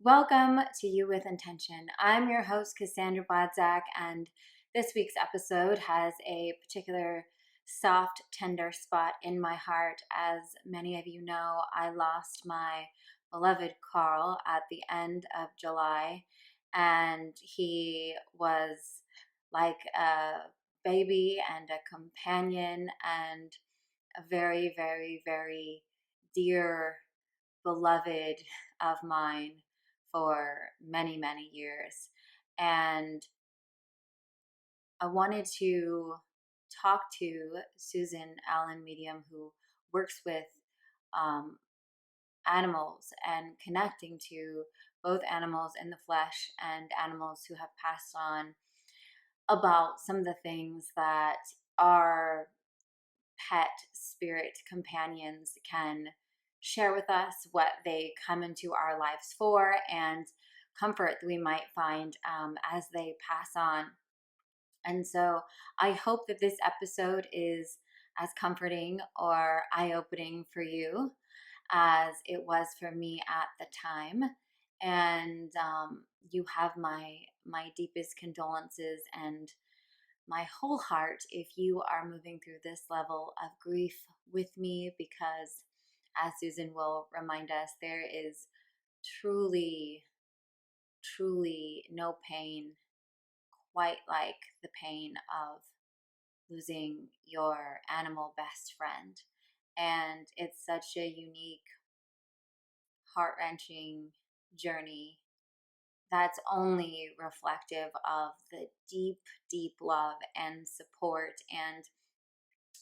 Welcome to You with Intention. I'm your host, Cassandra, and this week's episode has a particular soft, tender spot in my heart. As many of you know, I lost my beloved Carl at the end of July, and he was like a baby and a companion and a very, very, very dear beloved of mine for many, many years. And I wanted to talk to Susan Allen Medium, who works with um, animals and connecting to both animals in the flesh and animals who have passed on, about some of the things that our pet spirit companions can share with us, what they come into our lives for, and comfort that we might find as they pass on. And so I hope that this episode is as comforting or eye opening for you as it was for me at the time. And you have my deepest condolences and my whole heart if you are moving through this level of grief with me, because as Susan will remind us, there is truly, truly no pain quite like the pain of losing your animal best friend. And it's such a unique, heart wrenching journey that's only reflective of the deep, deep love and support and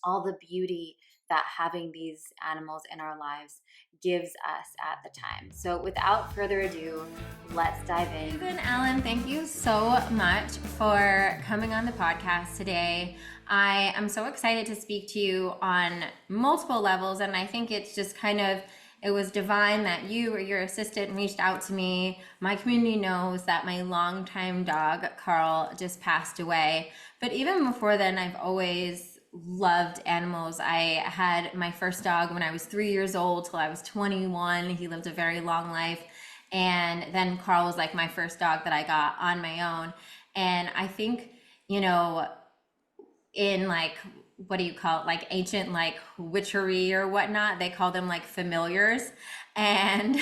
all the beauty that having these animals in our lives gives us at the time. So without further ado, let's dive in. Susan Allen, thank you so much for coming on the podcast today. I am so excited to speak to you on multiple levels, and I think it's just it was divine that you or your assistant reached out to me. My community knows that my longtime dog, Carl, just passed away. But even before then, I've always loved animals. I had my first dog when I was 3 years old till I was 21. He lived a very long life. And then Carl was like my first dog that I got on my own. And I think, you know, in like, what do you call it, like ancient like witchery or whatnot, they call them like familiars. And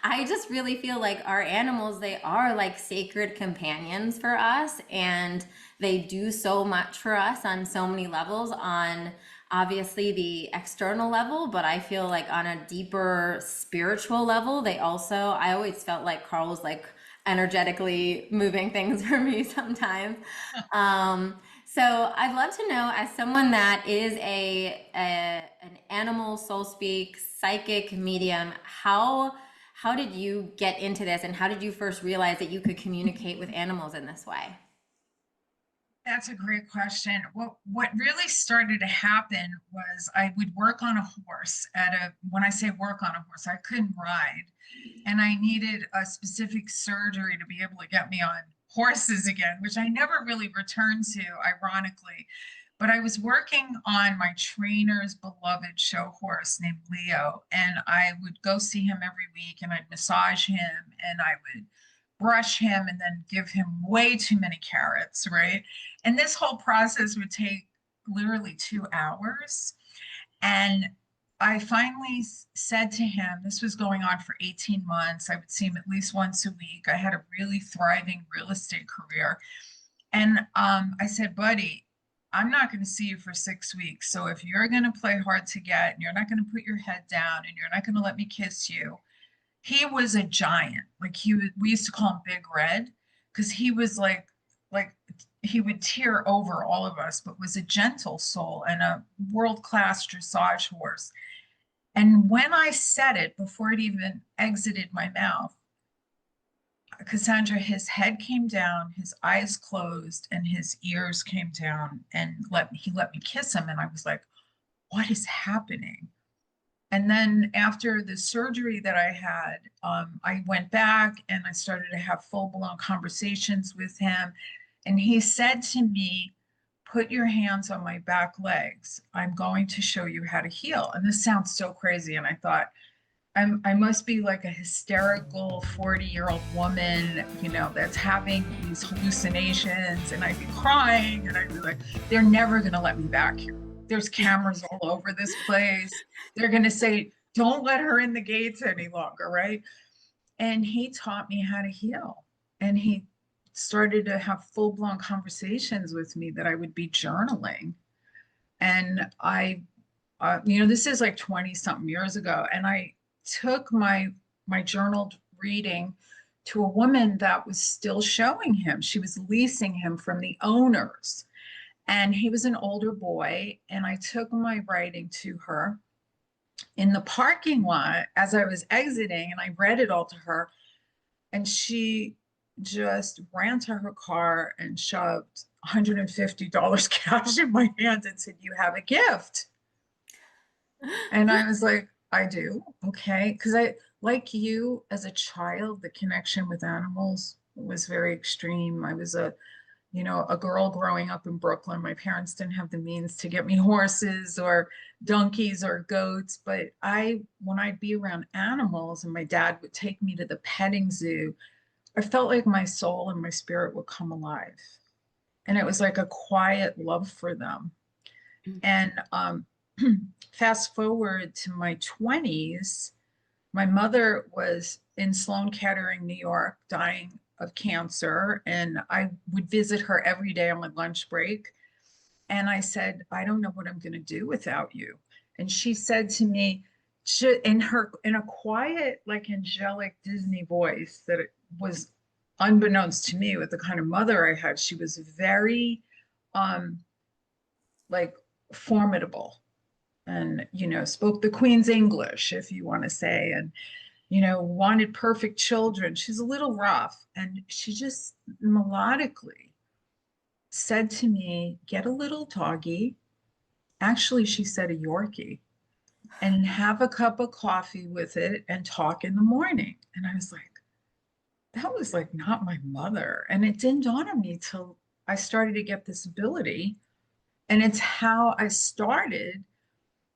I just really feel like our animals, they are like sacred companions for us, and they do so much for us on so many levels, on obviously the external level, but I feel like on a deeper spiritual level, they also, I always felt like Carl was like energetically moving things for me sometimes. Um, so I'd love to know, as someone that is an animal soul speak psychic medium, how did you get into this, and how did you first realize that you could communicate with animals in this way? That's a great question. What really started to happen was I would work on a horse when I say work on a horse, I couldn't ride. And I needed a specific surgery to be able to get me on horses again, which I never really returned to, ironically. But I was working on my trainer's beloved show horse named Leo, and I would go see him every week and I'd massage him and I would brush him and then give him way too many carrots, right? And this whole process would take literally 2 hours. And I finally said to him, this was going on for 18 months. I would see him at least once a week. I had a really thriving real estate career. And I said, buddy, I'm not going to see you for 6 weeks. So if you're going to play hard to get and you're not going to put your head down and you're not going to let me kiss you, he was a giant. Like we used to call him Big Red because he was like he would tear over all of us, but was a gentle soul and a world-class dressage horse. And when I said it, before it even exited my mouth, Cassandra, his head came down, his eyes closed, and his ears came down, and he let me kiss him, and I was like, "What is happening?" And then after the surgery that I had, I went back and I started to have full blown conversations with him. And he said to me, put your hands on my back legs. I'm going to show you how to heal. And this sounds so crazy. And I thought, I must be like a hysterical 40-year-old woman, that's having these hallucinations, and I'd be crying and I'd be like, they're never gonna let me back here. There's cameras all over this place. They're gonna say, don't let her in the gates any longer, right? And he taught me how to heal. And he started to have full-blown conversations with me that I would be journaling. And this is like 20 something years ago. And I took my journaled reading to a woman that was still showing him. She was leasing him from the owners. And he was an older boy. And I took my writing to her in the parking lot as I was exiting, and I read it all to her. And she just ran to her car and shoved $150 cash in my hand and said, "You have a gift." And I was like, "I do." Okay. Because like you, as a child, the connection with animals was very extreme. I was a girl growing up in Brooklyn. My parents didn't have the means to get me horses or donkeys or goats, but when I'd be around animals and my dad would take me to the petting zoo, I felt like my soul and my spirit would come alive. And it was like a quiet love for them. And fast forward to my 20s, my mother was in Sloan Kettering, New York, dying of cancer. And I would visit her every day on my lunch break. And I said, "I don't know what I'm going to do without you." And she said to me, in a quiet, like angelic Disney voice that it was unbeknownst to me with the kind of mother I had, she was very um like formidable, and spoke the Queen's English, if you want to say, and wanted perfect children. She's a little rough, and she just melodically said to me, "Get a little doggy." Actually, she said a Yorkie, "and have a cup of coffee with it and talk in the morning." And I was like, that was like not my mother. And it didn't dawn on me till I started to get this ability. And it's how I started.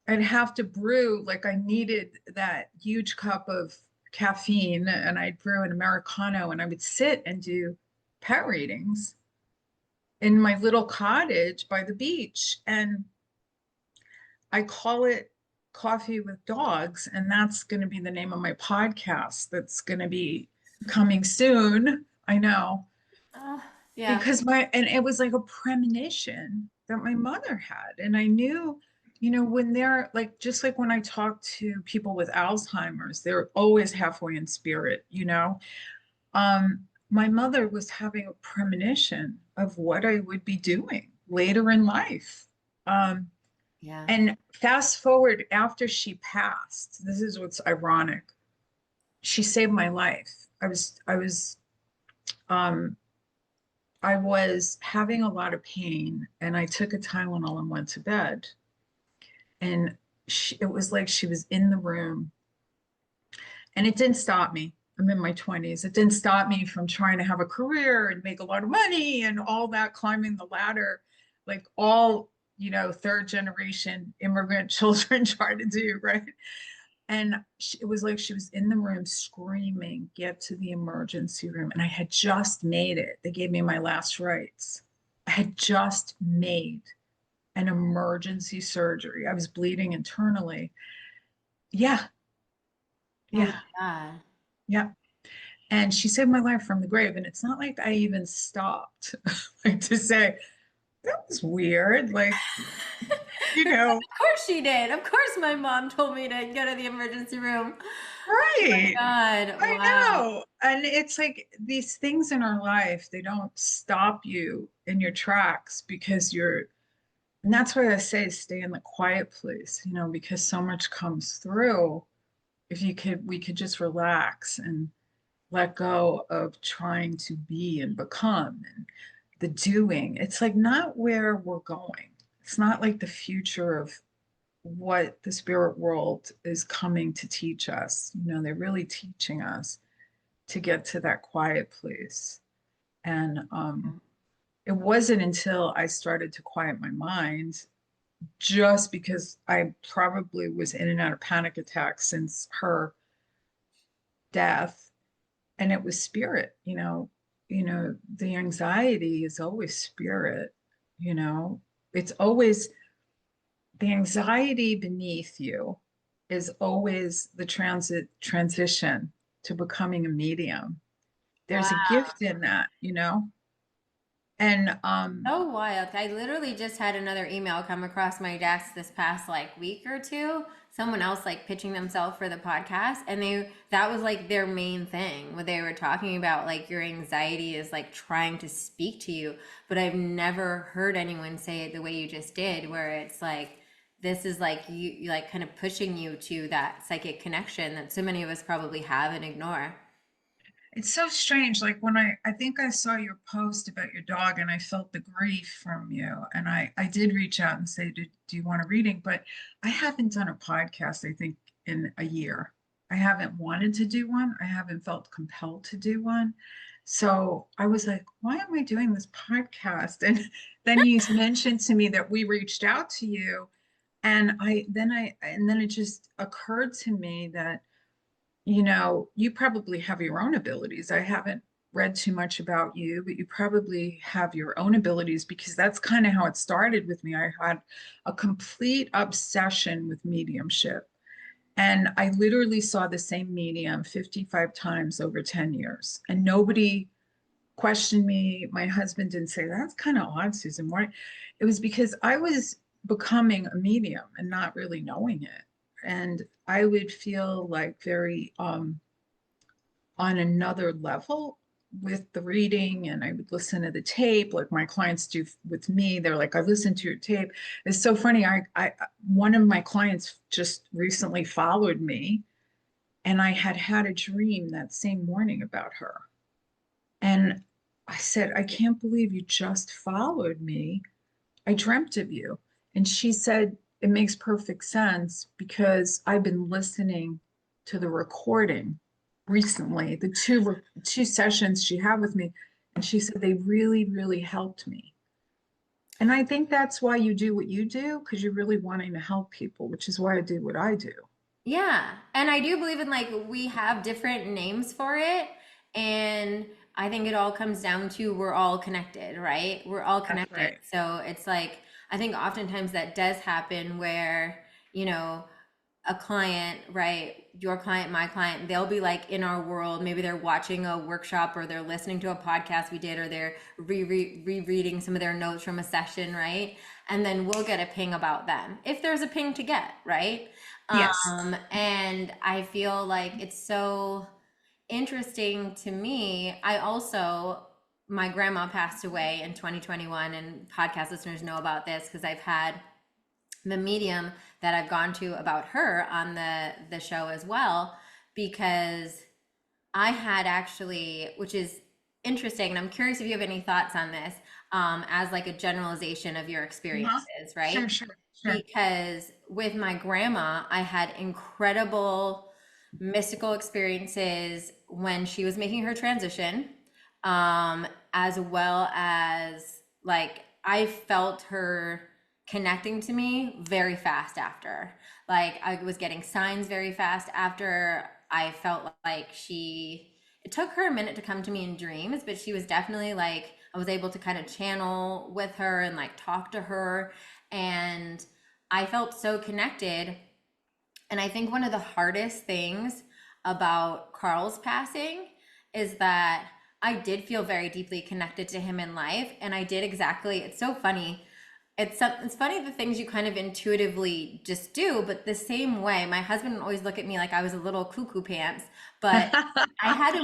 I'd have to brew, like I needed that huge cup of caffeine, and I'd brew an Americano, and I would sit and do pet readings in my little cottage by the beach. And I call it Coffee with Dogs. And that's going to be the name of my podcast that's going to be coming soon. I know. Yeah. Because and it was like a premonition that my mother had. And I knew, when they're like, just like when I talk to people with Alzheimer's, they're always halfway in spirit. My mother was having a premonition of what I would be doing later in life. Yeah. And fast forward after she passed, this is what's ironic. She saved my life. Um, I was having a lot of pain, and I took a Tylenol and went to bed. And it was like she was in the room, and it didn't stop me. I'm in my 20s. It didn't stop me from trying to have a career and make a lot of money and all that, climbing the ladder, like all, third generation immigrant children try to do, right? And it was like she was in the room screaming, "Get to the emergency room." And I had just made it. They gave me my last rites. I had just made an emergency surgery. I was bleeding internally. Yeah, Oh yeah, my God. yeah. And she saved my life from the grave. And it's not like I even stopped like to say, that was weird. Like, you know, Of course she did. Of course my mom told me to go to the emergency room. Oh my right. God. I Wow. know. And it's like these things in our life, they don't stop you in your tracks because and that's why I say stay in the quiet place, because so much comes through. If we could just relax and let go of trying to be and become and the doing. It's like not where we're going. It's not like the future of what the spirit world is coming to teach us. They're really teaching us to get to that quiet place. And it wasn't until I started to quiet my mind, just because I probably was in and out of panic attacks since her death, and it was spirit, the anxiety is always spirit, you know, it's always the anxiety beneath you is always the transition to becoming a medium. There's a Wow. gift in that, and So wild. I literally just had another email come across my desk this past like week or two. Someone else like pitching themselves for the podcast, and that was like their main thing. What they were talking about, like your anxiety is like trying to speak to you, but I've never heard anyone say it the way you just did, where it's like this is like you like kind of pushing you to that psychic connection that so many of us probably have and ignore. it's so strange. Like when I think I saw your post about your dog and I felt the grief from you. And I did reach out and say, do you want a reading? But I haven't done a podcast, I think, in a year. I haven't wanted to do one. I haven't felt compelled to do one. So I was like, why am I doing this podcast? And then you mentioned to me that we reached out to you. And then it just occurred to me that you probably have your own abilities. I haven't read too much about you, but you probably have your own abilities because that's kind of how it started with me. I had a complete obsession with mediumship. And I literally saw the same medium 55 times over 10 years. And nobody questioned me. My husband didn't say, that's kind of odd, Susan. Why? It was because I was becoming a medium and not really knowing it. And I would feel like very on another level with the reading, and I would listen to the tape like my clients do with me. They're like, I listened to your tape. It's so funny. I one of my clients just recently followed me, and I had had a dream that same morning about her. And I said, I can't believe you just followed me. I dreamt of you. And she said, it makes perfect sense because I've been listening to the recording recently, the two sessions she had with me. And she said, they really, really helped me. And I think that's why you do what you do, because you're really wanting to help people, which is why I do what I do. Yeah. And I do believe in like we have different names for it. And I think it all comes down to we're all connected, right? We're all That's connected. right. So it's like, I think oftentimes that does happen where, you know, a client, right? Your client, my client, they'll be like in our world. Maybe they're watching a workshop or they're listening to a podcast we did or they're rereading some of their notes from a session, right? And then we'll get a ping about them if there's a ping to get, right? Yes. And I feel like it's so interesting to me. I also, my grandma passed away in 2021, and podcast listeners know about this because I've had the medium that I've gone to about her on the show as well, because I had actually, which is interesting, and I'm curious if you have any thoughts on this, as like a generalization of your Uh-huh. experiences, Sure, right? sure, sure. Because with my grandma, I had incredible mystical experiences when she was making her transition, as well as like I felt her connecting to me very fast after. Like I was getting signs very fast after. I felt like it took her a minute to come to me in dreams, but she was definitely like, I was able to kind of channel with her and like talk to her. And I felt so connected. And I think one of the hardest things about Carl's passing is that I did feel very deeply connected to him in life. And I did exactly, it's so funny. It's funny the things you kind of intuitively just do, but the same way, my husband would always look at me like I was a little cuckoo pants, but I had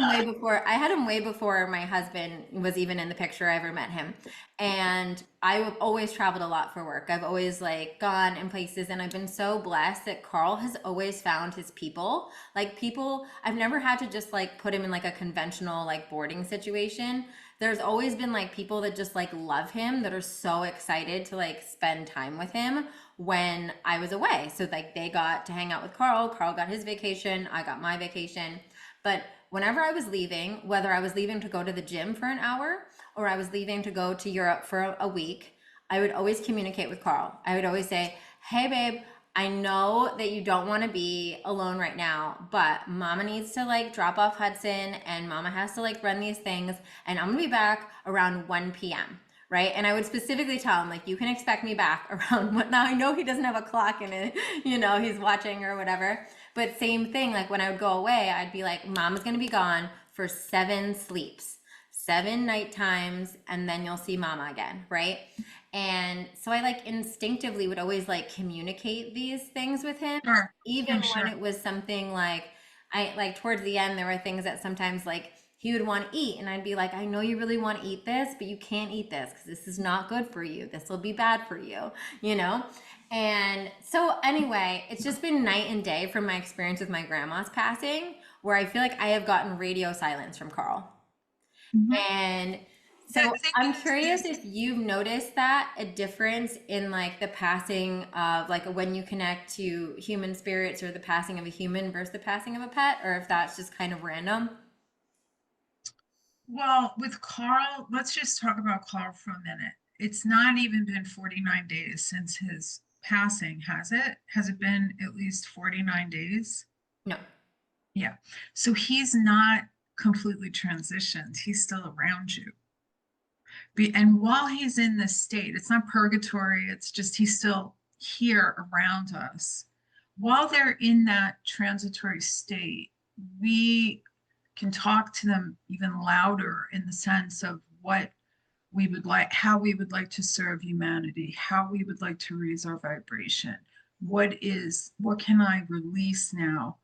him way before my husband was even in the picture I ever met him. And I've always traveled a lot for work. I've always like gone in places, and I've been so blessed that Carl has always found his people. Like people, I've never had to just like put him in like a conventional like boarding situation. There's always been like people that just like love him, that are so excited to like spend time with him when I was away. So like they got to hang out with Carl. Carl got his vacation. I got my vacation. But whenever I was leaving, whether I was leaving to go to the gym for an hour or I was leaving to go to Europe for a week, I would always communicate with Carl. I would always say, hey, babe, I know that you don't want to be alone right now, but mama needs to like drop off Hudson and mama has to like run these things. And I'm going to be back around 1 p.m. Right. And I would specifically tell him, like, you can expect me back around what now I know he doesn't have a clock in it, he's watching or whatever. But same thing, like when I would go away, I'd be like, mama's going to be gone for 7 sleeps, 7 night times, and then you'll see mama again. Right. And so I like instinctively would always like communicate these things with him, Sure. even Oh, when sure. it was something like I like towards the end, there were things that sometimes like he would want to eat, and I'd be like, I know you really want to eat this, but you can't eat this because this is not good for you. This will be bad for you, you know? And so, anyway, it's just been night and day from my experience with my grandma's passing, where I feel like I have gotten radio silence from Carl. Mhm. And The so thing I'm curious is, if you've noticed that a difference in like the passing of like when you connect to human spirits or the passing of a human versus the passing of a pet, or if that's just kind of random. well, with Carl, let's just talk about Carl for a minute. It's not even been 49 days since his passing, has it? Has it been at least 49 days? No. Yeah. So he's not completely transitioned. He's still around you. And while he's in this state, it's not purgatory, it's just he's still here around us. While they're in that transitory state, we can talk to them even louder in the sense of what we would like, how we would like to serve humanity, how we would like to raise our vibration. What can I release now?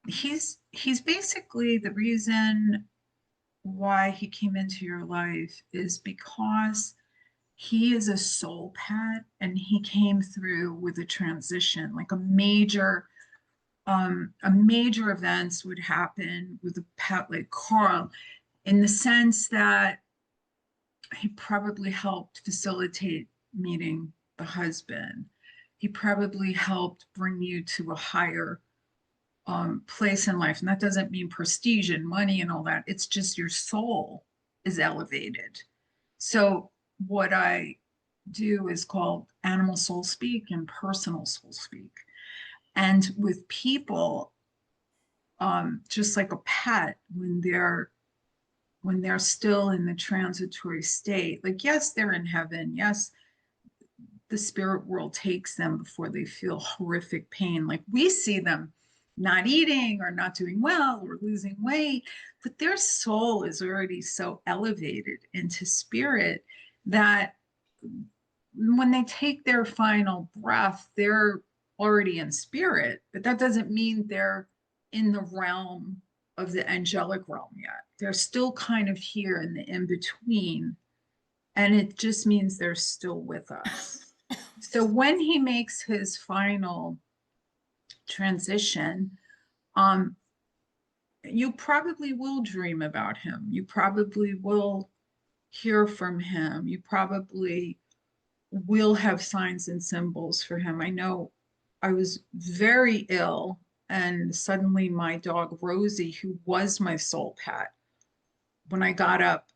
He's basically the reason why he came into your life is because he is a soul pet and he came through with a transition, like a major events would happen with a pet like Carl, in the sense that he probably helped facilitate meeting the husband. He probably helped bring you to a higher place in life. And that doesn't mean prestige and money and all that. It's just your soul is elevated. So, what I do is called animal soul speak and personal soul speak. And with people, just like a pet, when they're still in the transitory state, like yes, they're in heaven. Yes, the spirit world takes them before they feel horrific pain. Like we see them not eating or not doing well or losing weight, but their soul is already so elevated into spirit that when they take their final breath, they're already in spirit, but that doesn't mean they're in the realm of the angelic realm yet. They're still kind of here in the in between, and it just means they're still with us. So when he makes his final transition, um, you probably will dream about him. You probably will hear from him. You probably will have signs and symbols for him. I know I was very ill, and suddenly my dog Rosie, who was my soul pet, when I got up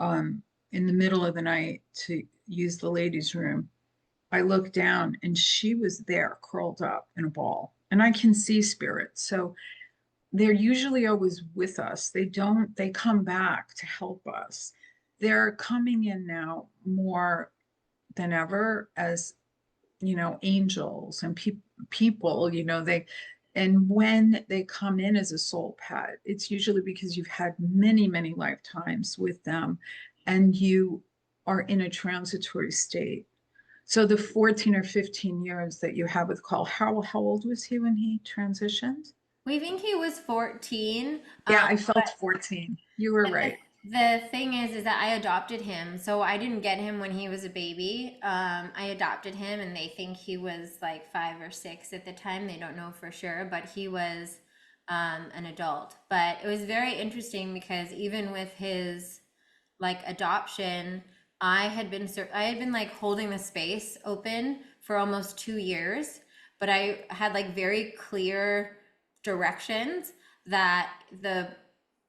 in the middle of the night to use the ladies' room, I looked down and she was there curled up in a ball. And I can see spirits. So they're usually always with us. They come back to help us. They're coming in now more than ever as, angels and people, and when they come in as a soul pet, it's usually because you've had many, many lifetimes with them and you are in a transitory state. So the 14 or 15 years that you have with Carl, how old was he when he transitioned? We think he was 14. Yeah, I felt But 14. You were But right. the thing is that I adopted him. So I didn't get him when he was a baby. I adopted him, and they think he was like 5 or 6 at the time. They don't know for sure, but he was an adult. But it was very interesting because even with his like adoption, I had been like holding the space open for almost 2 years, but I had like very clear directions that the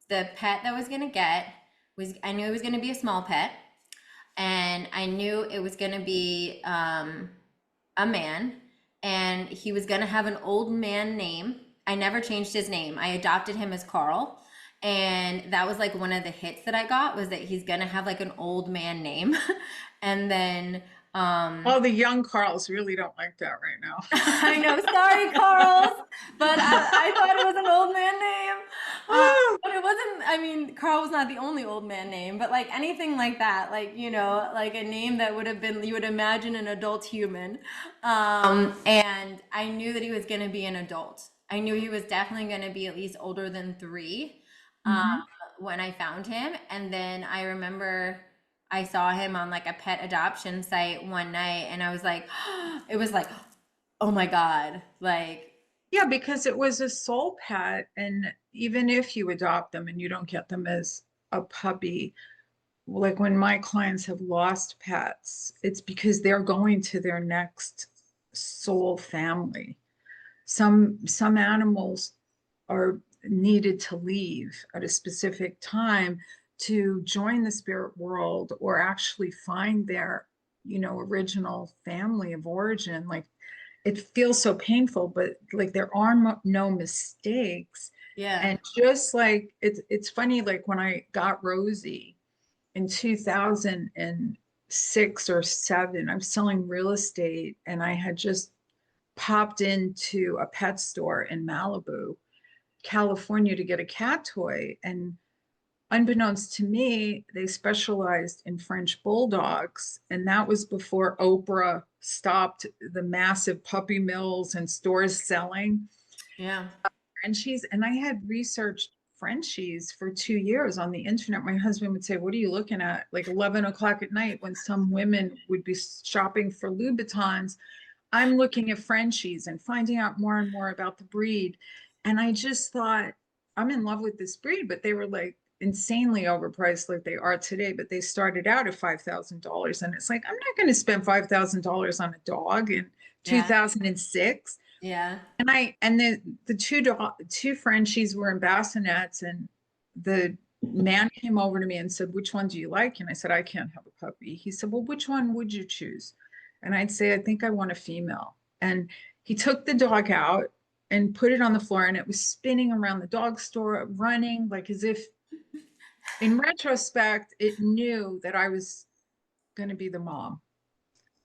pet that I was gonna get was, I knew it was gonna be a small pet, and I knew it was gonna be a man, and he was gonna have an old man name. I never changed his name. I adopted him as Carl. And that was like one of the hits that I got, was that he's gonna have like an old man name. And then All the young Carls really don't like that right I know, sorry, Carl, but I thought it was an old man name. now. But it wasn't, I mean, Carl was not the only old man name, but like anything like that, like, like a name that would have been, you would imagine an adult human. And I knew that he was going to be an adult. I knew he was definitely going to be at least older than 3 um, Hmm. when I found him. And then I remember I saw him on like a pet adoption site one night, and I was like, it was like, oh my God. Like, Yeah, because it was a soul pet, and even if you adopt them and you don't get them as a puppy, like when my clients have lost pets, it's because they're going to their next soul family. Some animals are needed to leave at a specific time to join the spirit world or actually find their, original family of origin. Like it feels so painful, but like there are no mistakes. yeah. And just like it's funny, like when I got Rosie in 2006 or 7, I'm selling real estate and I had just popped into a pet store in Malibu, California to get a cat toy. And unbeknownst to me, they specialized in French bulldogs. And that was before Oprah stopped the massive puppy mills and stores selling Yeah. Frenchies. And I had researched Frenchies for 2 years on the internet. My husband would say, "What are you looking at?" Like 11 o'clock at night when some women would be shopping for Louboutins. I'm looking at Frenchies and finding out more and more about the breed. And I just thought, I'm in love with this breed, but they were like insanely overpriced like they are today. But they started out at $5,000. And it's like, I'm not going to spend $5,000 on a dog in Yeah. 2006. Yeah. And the two Frenchies were in bassinets, and the man came over to me and said, "Which one do you like?" And I said, "I can't have a puppy." He said, "Well, which one would you choose?" And I'd say, "I think I want a female." And he took the dog out and put it on the floor, and it was spinning around the dog store, running like as if in retrospect, it knew that I was going to be the mom.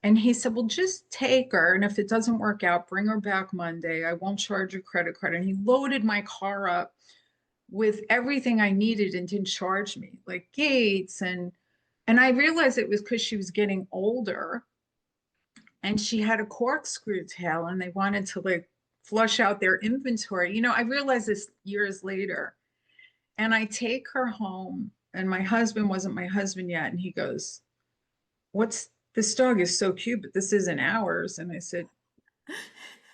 And he said, "Well, just take her. And if it doesn't work out, bring her back Monday. I won't charge your credit card." And he loaded my car up with everything I needed and didn't charge me, like gates. And I realized it was because she was getting older and she had a corkscrew tail and they wanted to like flush out their inventory. I realized this years later. And I take her home, and my husband wasn't my husband yet. And he goes, "What's this dog is so cute, but this isn't ours." And I said,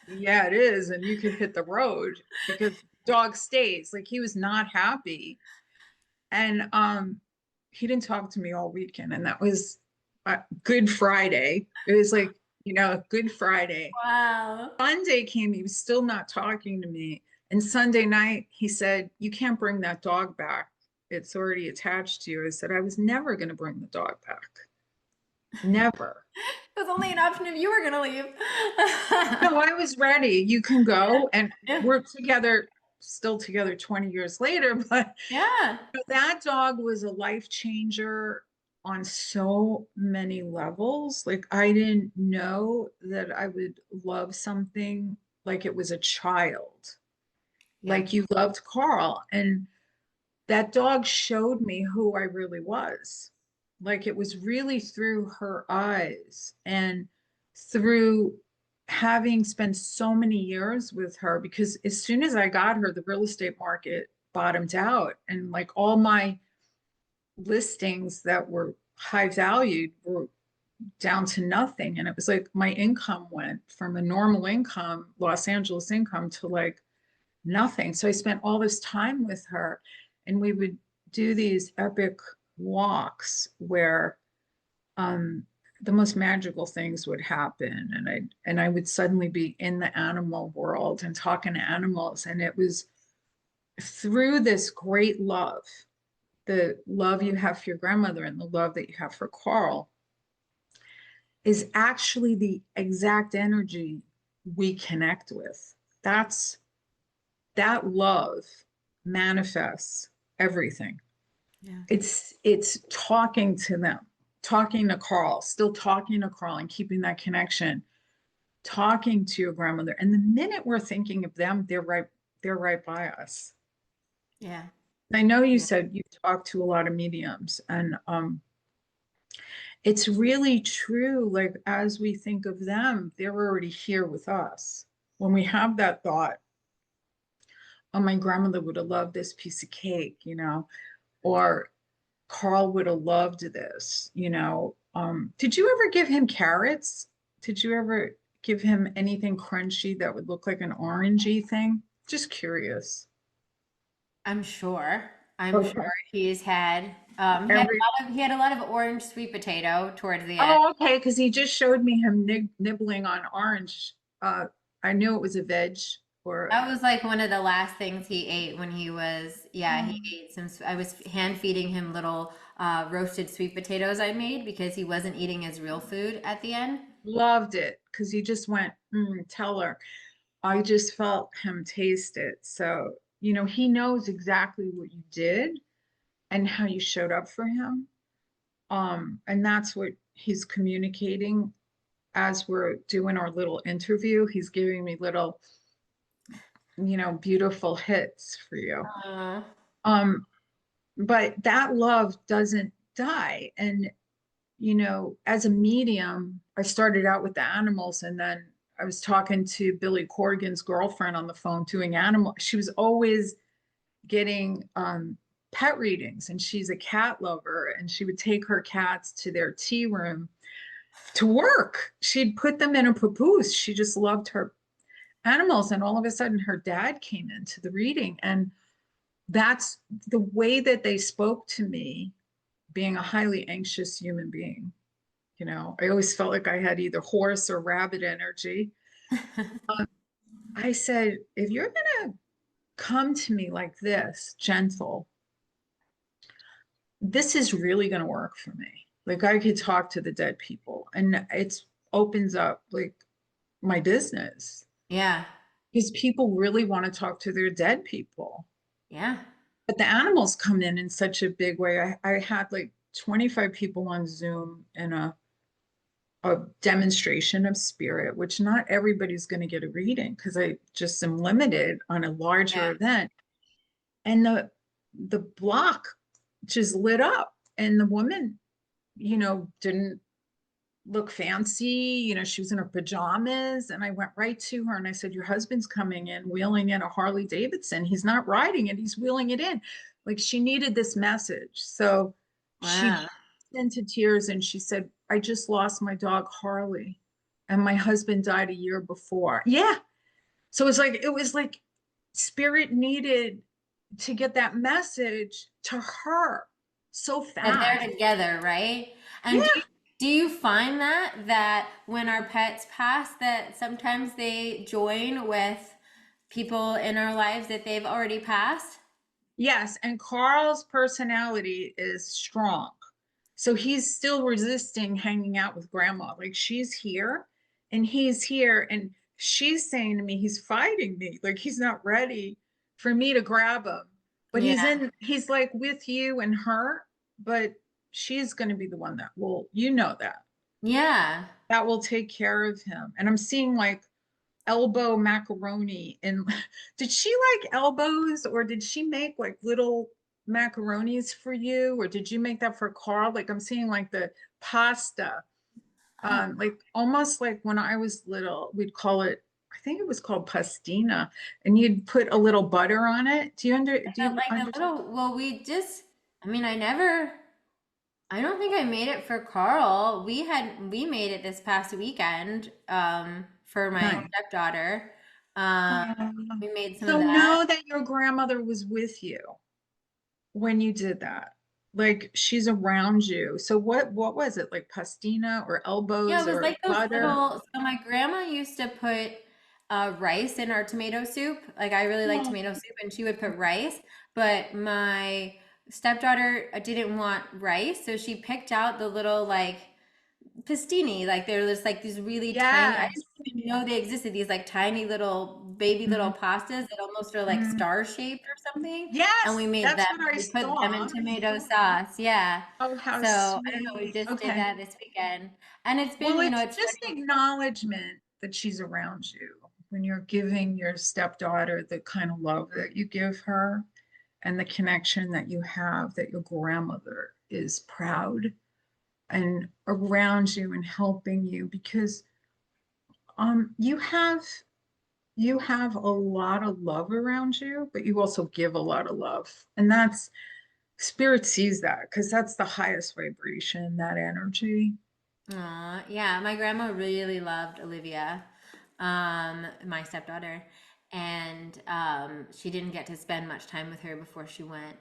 "Yeah, it is. And you can hit the road because dog stays." Like he was not happy. And he didn't talk to me all weekend. And that was Good Friday. It was like, Good Friday. Wow. Sunday came, he was still not talking to me. And Sunday night, he said, "You can't bring that dog back. It's already attached to you." I said, "I was never going to bring the dog back. Never." It was only an option if you were gonna leave. No, I was ready. You can go. And Yeah. we're together, still together 20 years later. But Yeah. that dog was a life changer on so many levels. Like, I didn't know that I would love something like it was a child, Yeah. like you loved Carl. And that dog showed me who I really was. Like it was really through her eyes and through having spent so many years with her. Because as soon as I got her, the real estate market bottomed out. And like all my listings that were high valued were down to nothing. And it was like my income went from a normal income, Los Angeles income, to like nothing. So I spent all this time with her, and we would do these epic walks where um, the most magical things would happen, and I would suddenly be in the animal world and talking to animals, and it was through this great love, the love you have for your grandmother and the love that you have for Carl, is actually the exact energy we connect with. That's that love manifests everything. Yeah. It's talking to them, talking to Carl, still talking to Carl and keeping that connection, talking to your grandmother. And the minute we're thinking of them, they're right by us. Yeah. I know you Yeah. said you talk to a lot of mediums, and it's really true. Like as we think of them, they're already here with us. When we have that thought, oh, my grandmother would have loved this piece of cake, or Carl would have loved this, Did you ever give him carrots? Did you ever give him anything crunchy that would look like an orangey thing? Just curious. I'm sure. I'm sure Okay. he's had Every he had a lot of orange sweet potato towards the end. Oh, okay, because he just showed me him nibbling on orange. Uh, I knew it was a veg or That was like one of the last things he ate when he was, yeah, he um, ate some, I was hand feeding him little roasted sweet potatoes I made because he wasn't eating his real food at the end. loved it because he just went, tell her. I just felt him taste it. So, he knows exactly what you did and how you showed up for him. And that's what he's communicating as we're doing our little interview. He's giving me little, beautiful hits for you. Uh, Um, but that love doesn't die. And, as a medium, I started out with the animals and then I was talking to Billy Corgan's girlfriend on the phone doing animal. She was always getting pet readings and she's a cat lover and she would take her cats to their tea room to work. She'd put them in a papoose. She just loved her animals. And all of a sudden, her dad came into the reading. And that's the way that they spoke to me, being a highly anxious human being. I always felt like I had either horse or rabbit energy. I said, if you're going to come to me like this, gentle, this is really going to work for me. Like I could talk to the dead people and it opens up like my business yeah, because people really want to talk to their dead people. yeah, But the animals come in such a big way. I had like 25 people on Zoom in a demonstration of spirit, which not everybody's going to get a reading because I just am limited on a larger yeah. event. And the block just lit up. And the woman, didn't look fancy. She was in her pajamas. And I went right to her and I said, your husband's coming in, wheeling in a Harley Davidson. He's not riding it, he's wheeling it in. Like she needed this message. So she Wow. burst into tears and she said, I just lost my dog, Harley. And my husband died a year before. Yeah. So it was like spirit needed to get that message to her so That fast. they're together, right? And Yeah. do you find that when our pets pass, that sometimes they join with people in our lives that they've already passed? Yes, and Carl's personality is strong. So he's still resisting hanging out with grandma. Like she's here and he's here and she's saying to me, he's fighting me. Like he's not ready for me to grab him. But Yeah. he's like with you and her, but she's going to be the one that will, Yeah. that will take care of him. And I'm seeing like elbow macaroni and did she like elbows or did she make like little macaronis for you or did you make that for Carl? Like I'm seeing like the pasta, Oh, like almost like when I was little we'd call it, I think it was called pastina, and you'd put a little butter on it. Do but you like a understand? little, well, I mean, I don't think I made it for Carl. We made it this past weekend, for my Nice. stepdaughter. Um, Um, we made some of so that. know that your grandmother was with you when you did that. Like she's around you. So what was it? Like pastina or Yeah, elbows it was or like those butter? little, so my grandma used to put rice in our tomato soup. Like I really like Oh, tomato soup and she would put rice, but my stepdaughter didn't want rice, so she picked out the little like pastini, like they're just like these really tiny. I yes. even know they existed. These like tiny little baby little Mhm. pastas that almost are like Mhm. star shaped or something. And we Yes, made that's them. what I We put them in saw. tomato sauce. Yeah. Oh, how So I don't know. We sweet. just did Okay. that this weekend, and it's Well, been, it's it's just funny. acknowledgement that she's around you when you're giving your stepdaughter the kind of love that you give her and the connection that you have, that your grandmother is proud and around you and helping you because you have a lot of love around you, but you also give a lot of love. And that's spirit sees that because that's the highest vibration, that energy. Aw, yeah, my grandma really loved Olivia, my stepdaughter, and she didn't get to spend much time with her before she went.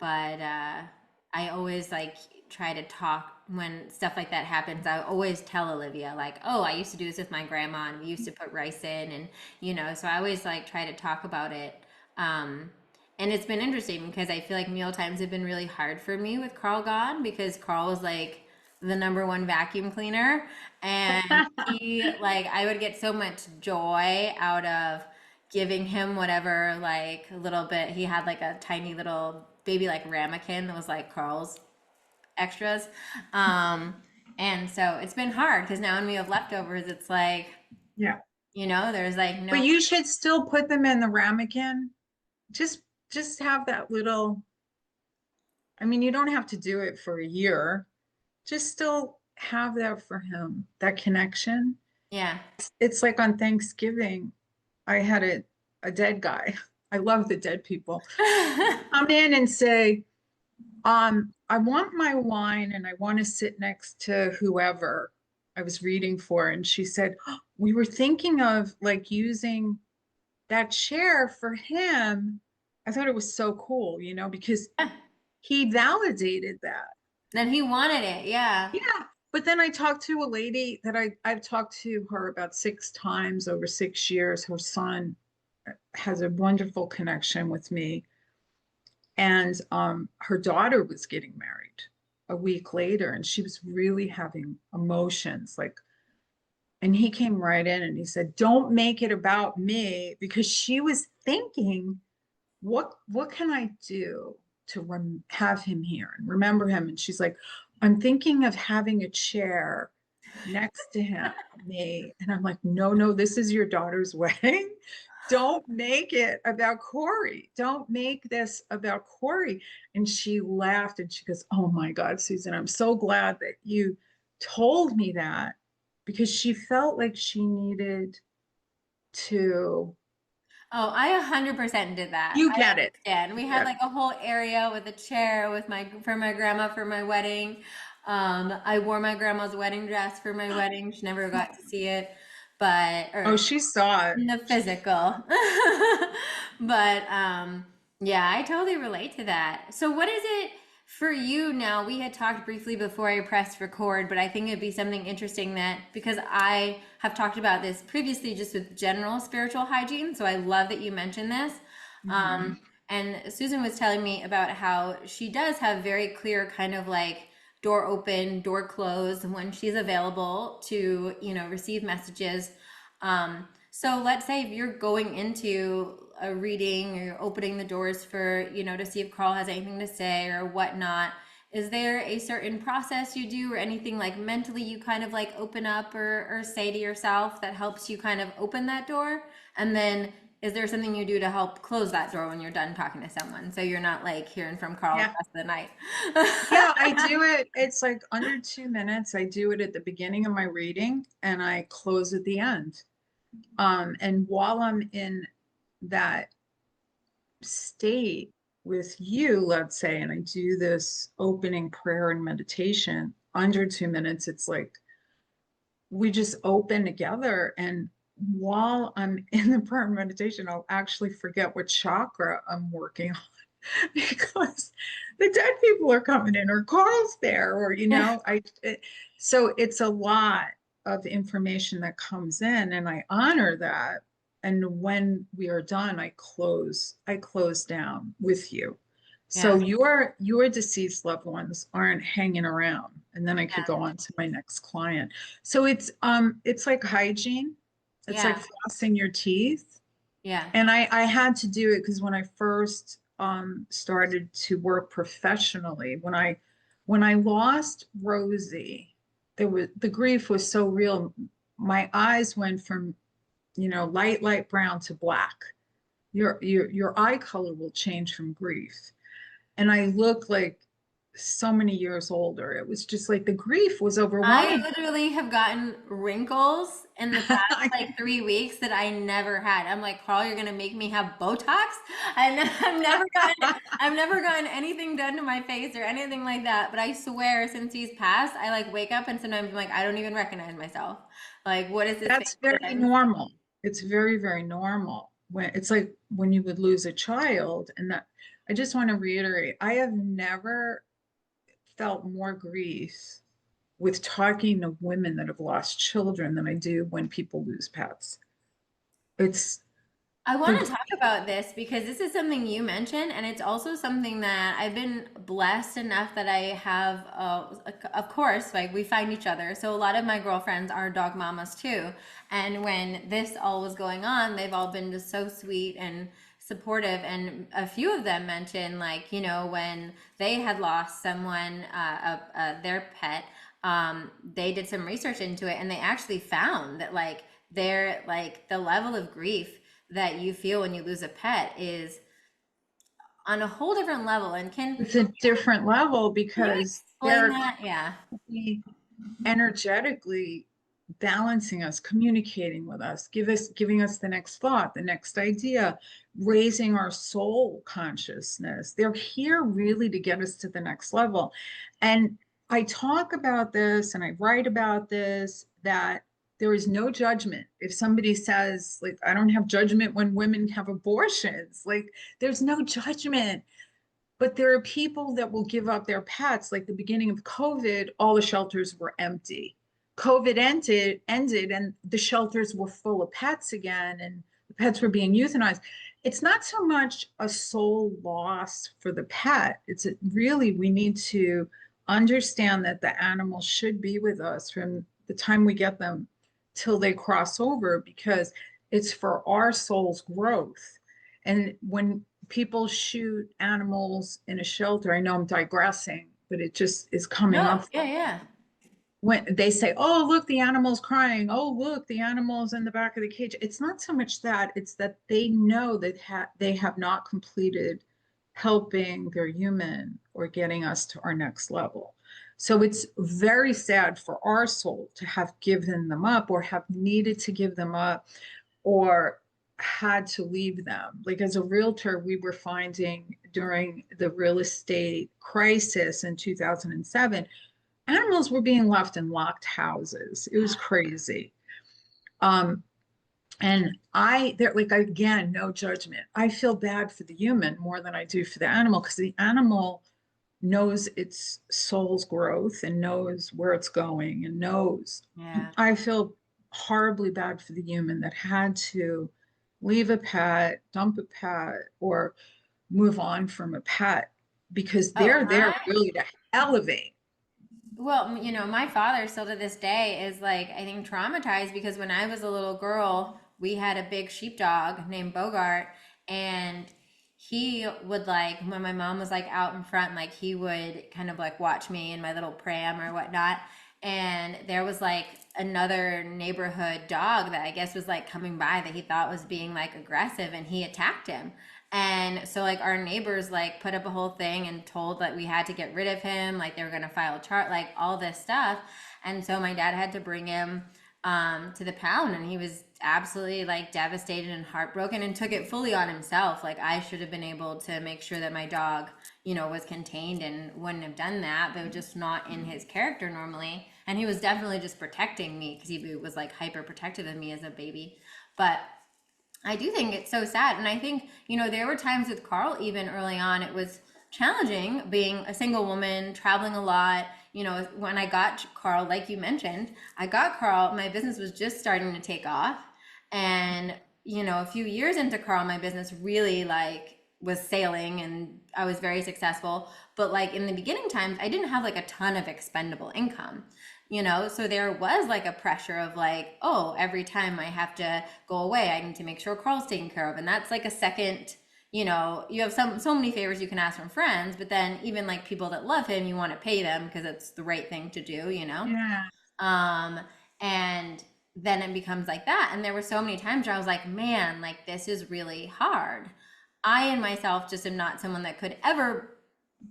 But I always like try to talk when stuff like that happens. I always tell Olivia like, "Oh, I used to do this with my grandma, and we used to put rice in, and so I always like try to talk about it." Um, and it's been interesting because I feel like meal times have been really hard for me with Carl gone because Carl was like the number one vacuum cleaner. And he, like, I would get so much joy out of giving him whatever, like, a little bit. He had like a tiny little baby, like, ramekin that was like Carl's extras. Um, and so it's been hard because now when we have leftovers, it's like, Yeah. there's like But no. you should still put them in the ramekin. Just just have that little, I mean, you don't have to do it for a year. Just still have that for him, that connection. Yeah. It's like on Thanksgiving, I had a dead guy. I love the dead people. Come in and say, I want my wine and I want to sit next to whoever I was reading for. And she said, "Oh, we were thinking of like using that chair for him." I thought it was so cool, because he validated that. Then he wanted it. Yeah. Yeah. But then I talked to a lady that I've talked to her about 6 times over 6 years. Her son has a wonderful connection with me. And her daughter was getting married a week later, and she was really having emotions. And he came right in and he said, "Don't make it about me," because she was thinking, what can I do to have him here and remember him? And she's like, "I'm thinking of having a chair next to him, me." And I'm like, "No, no, this is your daughter's wedding. Don't make it about Corey. Don't make this about Corey." And she laughed and she goes, "Oh my God, Susan, I'm so glad that you told me that," because she felt like she needed to, Oh, I 100% did that. you I get it. understand. You We had get it. like a whole area with a chair with my for my grandma for my wedding. I wore my grandma's wedding dress for my wedding. She never got to see it, but Oh, or she saw it. in the physical. But yeah, I totally relate to that. So what is it for you now? We had talked briefly before I pressed record, but I think it'd be something interesting that because I have talked about this previously just with general spiritual hygiene, so I love that you mentioned this. Mhm. And Susan was telling me about how she does have very clear kind of like door open, door closed when she's available to, receive messages. So let's say if you're going into a reading or you're opening the doors for, to see if Carl has anything to say or whatnot, is there a certain process you do or anything like mentally you kind of like open up or say to yourself that helps you kind of open that door? And then is there something you do to help close that door when you're done talking to someone so you're not like hearing from Carl the Yeah. rest of the night? Yeah, I do it. It's like under 2 minutes. I do it at the beginning of my reading and I close at the end. And while I'm in that state with you, let's say, and I do this opening prayer and meditation under 2 minutes, it's like we just open together. And while I'm in the prayer and meditation, I'll actually forget what chakra I'm working on because the dead people are coming in or Carl's there or so it's a lot of information that comes in and I honor that. And when we are done, I close down with you. So Yeah, your deceased loved ones aren't hanging around. And then I could yeah, go on to my next client. So it's like hygiene. It's Yeah. like flossing your teeth. Yeah. And I had to do it because when I first started to work professionally, when I lost Rosie, the grief was so real. My eyes went from, light brown to black. Your eye color will change from grief. And I look like so many years older. It was just like the grief was I overwhelming. literally have gotten wrinkles in the past I like 3 weeks that I never had. I'm like, Carl, you're gonna make me have Botox? I've never gotten anything done to my face or anything like that. But I swear, since he's passed, I like wake up and sometimes I'm like, I don't even recognize myself. Like, what is this face That's that very I'm normal. It's very, very normal. When it's like when you would lose a child, and that I just want to reiterate, I have never felt more grief with talking to women that have lost children than I do when people lose pets. It's I want the to talk about this because this is something you mentioned, and it's also something that I've been blessed enough that I have, of course, like we find each other. So a lot of my girlfriends are dog mamas too. And when this all was going on, they've all been just so sweet and supportive. And a few of them mentioned, like, when they had lost someone, their pet, they did some research into it and they actually found that, like, the level of grief that you feel when you lose a pet is on a whole different level. And it's a different level can you because explain they're that? Yeah. energetically balancing us, communicating with us, giving us the next thought, the next idea, raising our soul consciousness. They're here really to get us to the next level. And I talk about this and I write about this, that there is no judgment. If somebody says, like, I don't have judgment when women have abortions, like, there's no judgment. But there are people that will give up their pets. Like the beginning of COVID, all the shelters were empty. COVID ended, and the shelters were full of pets again, and the pets were being euthanized. It's not so much a soul loss for the pet. Really, we need to understand that the animals should be with us from the time we get them till they cross over, because it's for our soul's growth. And when people shoot animals in a shelter, I know I'm digressing, but it just is coming No, up yeah, yeah. when they say, oh, look, the animal's crying. Oh, look, the animal's in the back of the cage. It's not so much that, it's that they know that they have not completed helping their human or getting us to our next level. So it's very sad for our soul to have given them up or have needed to give them up or had to leave them. Like as a realtor, we were finding during the real estate crisis in 2007, animals were being left in locked houses. It was crazy. Um, and they're like, again, no judgment. I feel bad for the human more than I do for the animal because the animal knows its soul's growth and knows where it's going and knows. Yeah. I feel horribly bad for the human that had to leave a pet, dump a pet, or move on from a pet because Oh, they're there really to elevate. well, my father still to this day is like, I think traumatized because when I was a little girl, we had a big sheepdog named Bogart, and he would like, when my mom was like out in front, like he would kind of like watch me in my little pram or whatnot. And there was like another neighborhood dog that I guess was like coming by that he thought was being like aggressive, and he attacked him. And so like our neighbors like put up a whole thing and told that we had to get rid of him, like they were gonna file a chart, like all this stuff. And so my dad had to bring him to the pound, and he was absolutely like devastated and heartbroken and took it fully on himself. Like I should have been able to make sure that my dog, was contained and wouldn't have done that, but it was just not in his character normally. And he was definitely just protecting me because he was like hyper protective of me as a baby. But I do think it's so sad. And I think, there were times with Carl, even early on, it was challenging being a single woman, traveling a lot. When I got Carl, like you mentioned, I got Carl, my business was just starting to take off. And, a few years into Carl, my business really like was sailing and I was very successful. But like in the beginning times, I didn't have like a ton of expendable income. So there was like a pressure of like, oh, every time I have to go away, I need to make sure Carl's taken care of. And that's like a second, you have so many favors you can ask from friends, but then even like people that love him, you want to pay them because it's the right thing to do. Yeah. Um, and then it becomes like that. And there were so many times where I was like, man, like this is really hard. I in myself just am not someone that could ever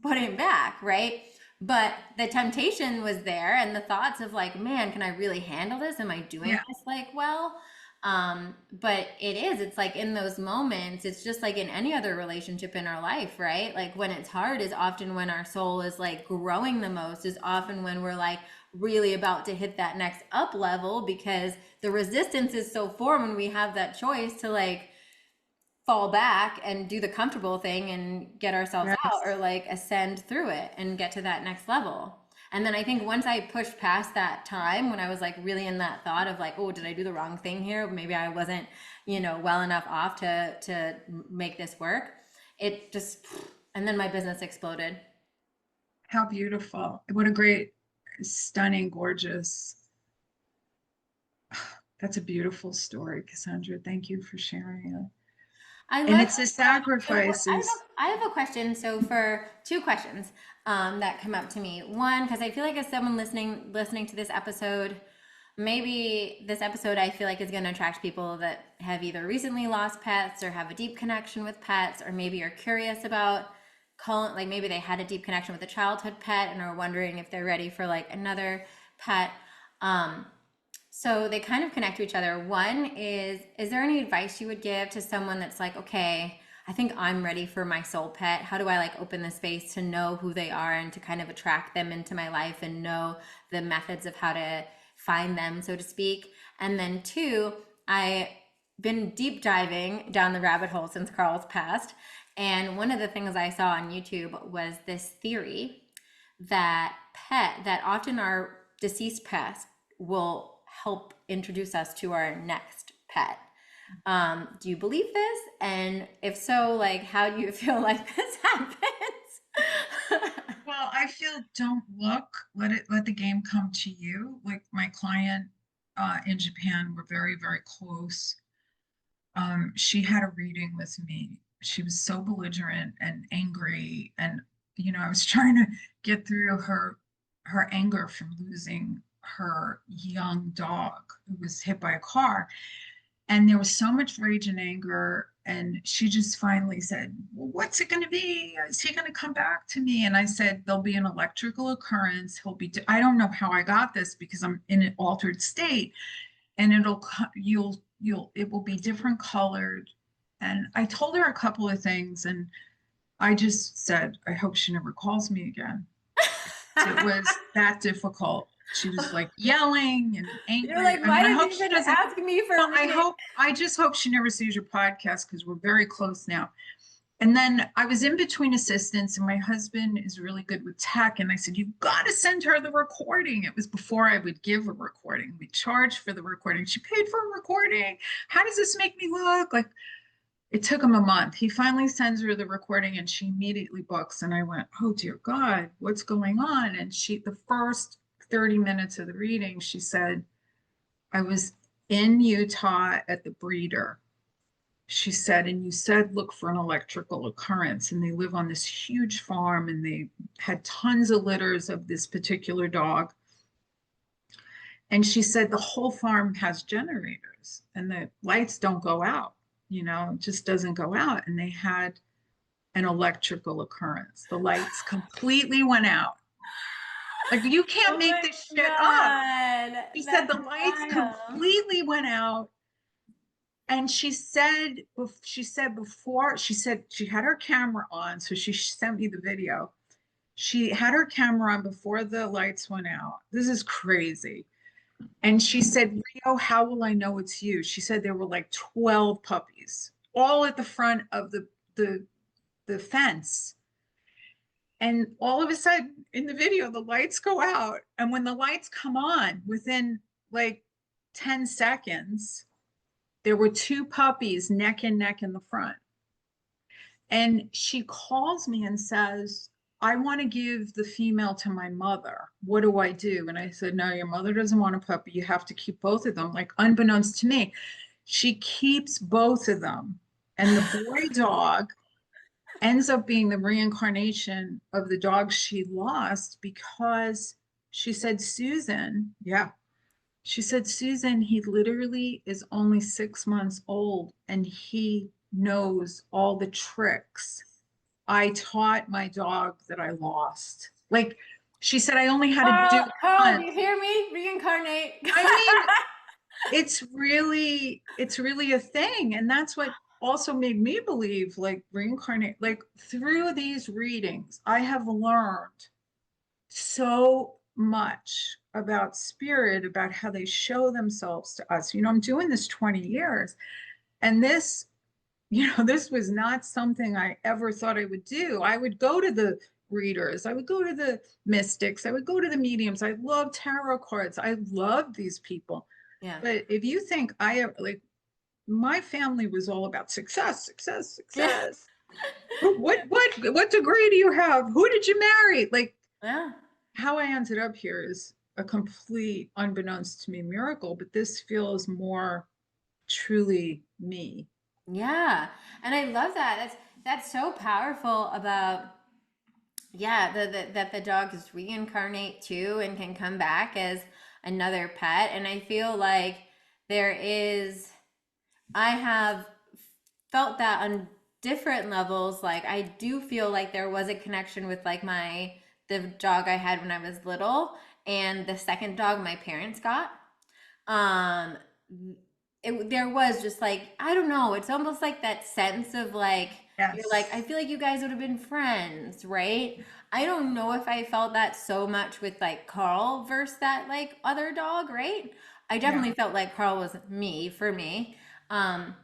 put it back, right? But the temptation was there and the thoughts of like, man, can I really handle this? Am I doing Yeah. this like well? But it's like in those moments, it's just like in any other relationship in our life, right? Like when it's hard is often when our soul is like growing the most, is often when we're like really about to hit that next up level because the resistance is so formed when we have that choice to like fall back and do the comfortable thing and get ourselves out Yes. or like ascend through it and get to that next level. And then I think once I pushed past that time when I was like really in that thought of like, oh, did I do the wrong thing here? Maybe I wasn't, well enough off to make this work. It just and then my business exploded. How beautiful. What a great, stunning, gorgeous. That's a beautiful story, Cassandra. Thank you for sharing it. I And love it's the so sacrifices. I have a question. So for two questions that come up to me. One, because I feel like as someone listening to this episode, maybe this episode I feel like is going to attract people that have either recently lost pets or have a deep connection with pets, or maybe are curious about calling, like maybe they had a deep connection with a childhood pet and are wondering if they're ready for like another pet. Um, so they kind of connect to each other. One is there any advice you would give to someone that's like, okay, I think I'm ready for my soul pet. How do I like open the space to know who they are and to kind of attract them into my life and know the methods of how to find them, so to speak? And then two, I been deep diving down the rabbit hole since Carl's passed. And one of the things I saw on YouTube was this theory that often our deceased pets will help introduce us to our next pet. Do you believe this? And if so, like, how do you feel like this happens? Well, I feel don't look, let the game come to you. Like my client in Japan, we're very, very close. She had a reading with me. She was so belligerent and angry, and I was trying to get through her anger from losing her young dog who was hit by a car. And there was so much rage and anger. And she just finally said, well, what's it going to be? Is he going to come back to me? And I said, there'll be an electrical occurrence. I don't know how I got this because I'm in an altered state, and it will be different colored. And I told her a couple of things, and I just said, I hope she never calls me again. It was that difficult. She was like yelling and You're angry. like, I why mean, I did hope you she even doesn't. ask me for Well, a reading? I just hope she never sees your podcast because we're very close now. And then I was in between assistants, and my husband is really good with tech. And I said, you've got to send her the recording. It was before I would give a recording. We charged for the recording. She paid for a recording. How does this make me look? Like, it took him a month. He finally sends her the recording and she immediately books. And I went, oh, dear God, what's going on? And the first 30 minutes of the reading, she said, I was in Utah at the breeder. She said, and you said, look for an electrical occurrence. And they live on this huge farm and they had tons of litters of this particular dog. And she said, the whole farm has generators and the lights don't go out, it just doesn't go out. And they had an electrical occurrence. The lights completely went out. Like, you can't Oh make my this shit up. God, She said that's the lights wild. completely went out. And she said she had her camera on. So she sent me the video. She had her camera on before the lights went out. This is crazy. And she said, Rio, how will I know it's you? She said there were like 12 puppies, all at the front of the fence. And all of a sudden in the video, the lights go out. And when the lights come on within like 10 seconds, there were two puppies neck and neck in the front. And she calls me and says, I want to give the female to my mother. What do I do? And I said, no, your mother doesn't want a puppy. You have to keep both of them. Like, unbeknownst to me, she keeps both of them. And the boy dog ends up being the reincarnation of the dog she lost because she said, Susan, yeah, she said, Susan, he literally is only 6 months old and he knows all the tricks I taught my dog that I lost. Like, she said, I only had to do it Carl, do once. you hear me? Reincarnate. I mean, it's really a thing. And that's what also made me believe like reincarnate, like through these readings, I have learned so much about spirit, about how they show themselves to us. I'm doing this 20 years, and this was not something I ever thought I would do. I would go to the readers, I would go to the mystics, I would go to the mediums. I love tarot cards. I love these people. Yeah. But if you think like my family was all about success, success, Yeah. success. What degree do you have? Who did you marry? Like, Yeah. how I ended up here is a complete, unbeknownst to me, miracle, but this feels more truly me. Yeah. And I love that. That's so powerful about yeah, that the dogs reincarnate too and can come back as another pet. And I feel like there is I have felt that on different levels. Like I do feel like there was a connection with like the dog I had when I was little and the second dog my parents got. Um there was just like I don't know, it's almost like that sense of like you're like I Yes. feel like you guys would have been friends, right? I don't know if I felt that so much with like Carl versus that like other dog, right? I Yeah. definitely felt like Carl was me for me. um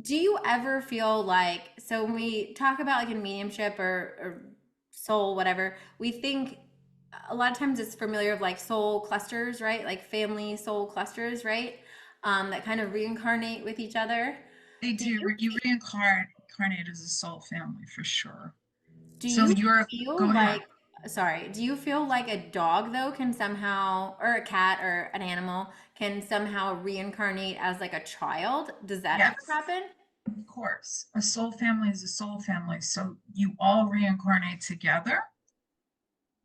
do you ever feel like so when we talk about like in mediumship or soul whatever we think a lot of times it's familiar of like soul clusters, right? Like family soul clusters, right? That kind of reincarnate with each other. They Do do. you You reincarnate as a soul family for sure. do So you you're, feel go ahead. like sorry, do you feel like a dog though can somehow or a cat or an animal can somehow reincarnate as like a child? Does that ever Yes, happen? of course. A soul family is a soul family. So you all reincarnate together.